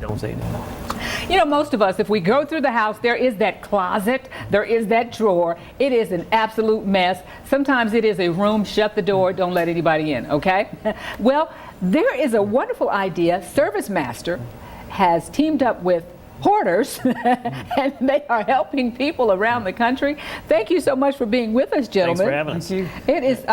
Don't say anything. You know, most of us, if we go through the house, there is that closet, there is that drawer. It is an absolute mess. Sometimes it is a room, shut the door, don't let anybody in, okay? Well, there is a wonderful idea. ServiceMaster has teamed up with hoarders and they are helping people around the country. Thank you so much for being with us, gentlemen. Thanks for having us. Thank you. It is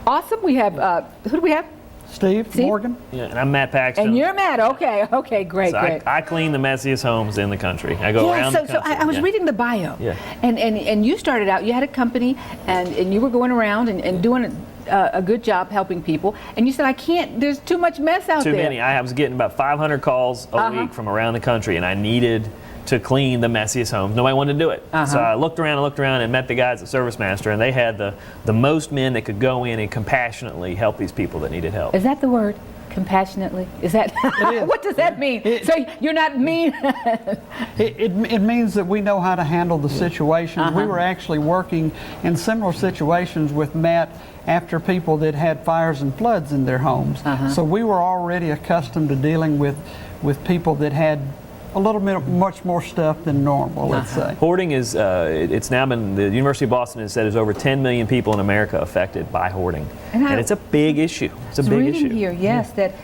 awesome. We have, who do we have? Steve Morgan. Yeah, and I'm Matt Paxton. And you're Matt. Okay, great, So great. I clean the messiest homes in the country. I go around the country. So I was reading the bio. Yeah. And you started out, you had a company and you were going around and doing a good job helping people. And you said, I can't, there's too much mess out there. Too many. I was getting about 500 calls a week from around the country, and I needed to clean the messiest homes. Nobody wanted to do it. So I looked around and met the guys at ServiceMaster, and they had the most men that could go in and compassionately help these people that needed help. Is that the word? Compassionately? Is that? What does that mean? So you're not mean? It means that we know how to handle the situations. We were actually working in similar situations with Matt after people that had fires and floods in their homes. So we were already accustomed to dealing with people that had a little bit much more stuff than normal, let's say. Hoarding is, it's now been, the University of Boston has said there's over 10 million people in America affected by hoarding. And it's a big issue. It's a big issue. Here, yes, that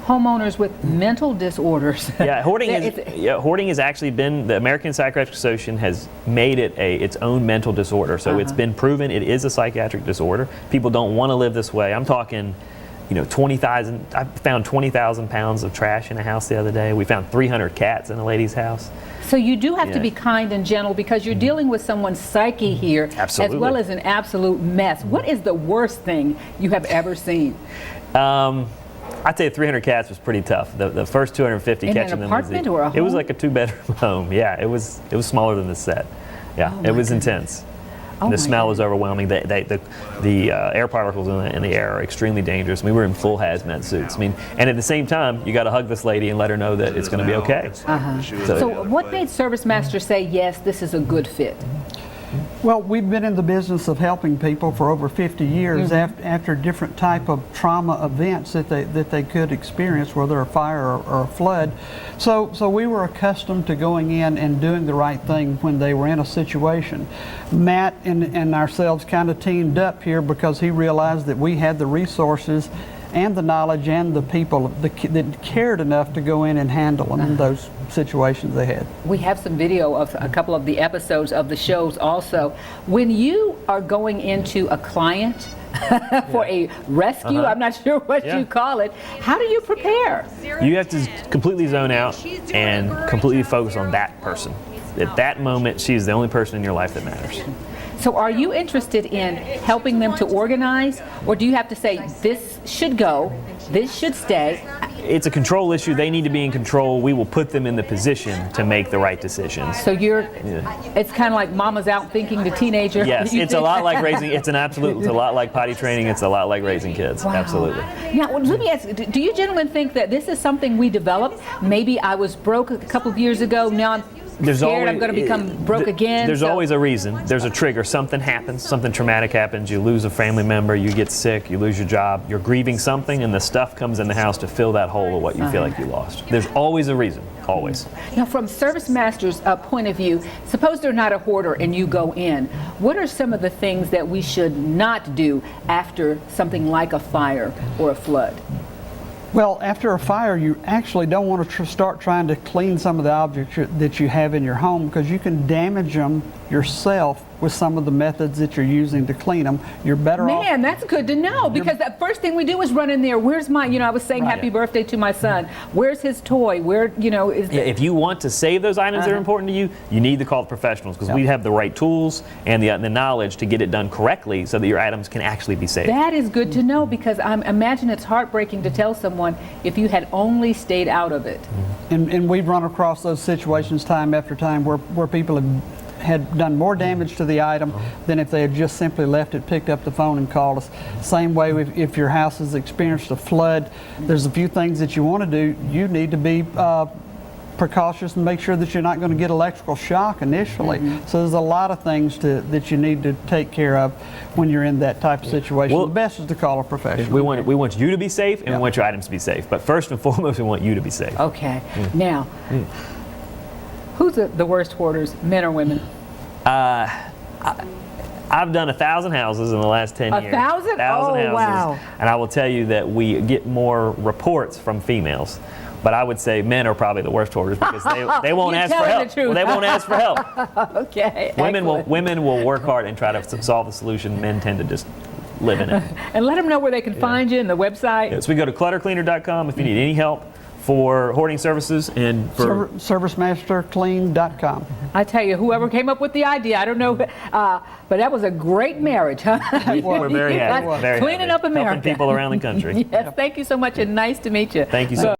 homeowners with mental disorders. Yeah, hoarding has actually been, the American Psychiatric Association has made it its own mental disorder. So it's been proven it is a psychiatric disorder. People don't want to live this way. I'm talking, you know, 20,000, I found 20,000 pounds of trash in a house the other day. We found 300 cats in a lady's house. So you do have to be kind and gentle because you're dealing with someone's psyche here, Absolutely. as well as an absolute mess. What is the worst thing you have ever seen? I'd say 300 cats was pretty tough. The first 250 In catching an them apartment or a home? It was like a 2-bedroom home. Yeah, it was smaller than the set. Yeah, Oh, it my was goodness. intense. Oh, The my smell was goodness. overwhelming. The air particles in the air are extremely dangerous. We were in full hazmat suits. I mean, and at the same time, you got to hug this lady and let her know that it's going to be okay. So what made ServiceMaster say, yes, this is a good fit? Well, we've been in the business of helping people for over 50 years after different type of trauma events that they could experience, whether a fire or a flood. So we were accustomed to going in and doing the right thing when they were in a situation. Matt and ourselves kind of teamed up here because he realized that we had the resources and the knowledge and the people that cared enough to go in and handle them in those situations they had. We have some video of a couple of the episodes of the shows also. When you are going into a client for a rescue, I'm not sure what you call it, how do you prepare? You have to completely zone out and completely focus on that person. At that moment, she's the only person in your life that matters. So are you interested in helping them to organize, or do you have to say, this should go, this should stay? It's a control issue. They need to be in control. We will put them in the position to make the right decisions. So it's kind of like mama's out thinking the teenager. Yes, it's a lot like raising, it's a lot like potty training. It's a lot like raising kids. Wow. Absolutely. Now, let me ask, do you gentlemen think that this is something we developed? Maybe I was broke a couple of years ago, now I'm scared I'm going to become broke again. There's always a reason. There's a trigger. Something happens. Something traumatic happens. You lose a family member. You get sick. You lose your job. You're grieving something, and the stuff comes in the house to fill that hole of what you feel like you lost. There's always a reason. Always. Now, from ServiceMaster's point of view, suppose they're not a hoarder and you go in. What are some of the things that we should not do after something like a fire or a flood? Well, after a fire, you actually don't want to start trying to clean some of the objects that you have in your home because you can damage them yourself with some of the methods that you're using to clean them. You're better off. Man, that's good to know because the first thing we do is run in there. Where's my, I was saying happy birthday to my son. Where's his toy? Where, is if you want to save those items that are important to you, you need to call the professionals because we have the right tools and the knowledge to get it done correctly so that your items can actually be saved. That is good to know because I imagine it's heartbreaking to tell someone if you had only stayed out of it. And we've run across those situations time after time where people had done more damage to the item than if they had just simply left it, picked up the phone and called us. Same way if your house has experienced a flood, there's a few things that you want to do. You need to be precautious and make sure that you're not going to get electrical shock initially. So there's a lot of things that you need to take care of when you're in that type of situation. Well, the best is to call a professional. We want you to be safe, and we want your items to be safe. But first and foremost, we want you to be safe. Okay. Now, who's the worst hoarders, men or women? I've done 1,000 houses in the last 10 years. 1,000? 1,000 Oh, houses. wow. And I will tell you that we get more reports from females. But I would say men are probably the worst hoarders because they won't You're ask for telling help. the truth. Well, they won't ask for help. Okay. Women will work hard and try to solve the solution. Men tend to just live in it. And let them know where they can find you in the website. Yeah, so we go to cluttercleaner.com if you need any help for hoarding services and for ServiceMasterClean.com. I tell you, whoever came up with the idea, I don't know, but that was a great marriage, huh? we're very happy. Very Cleaning happy. up America. Helping people around the country. Yes, thank you so much and nice to meet you. Thank you so much.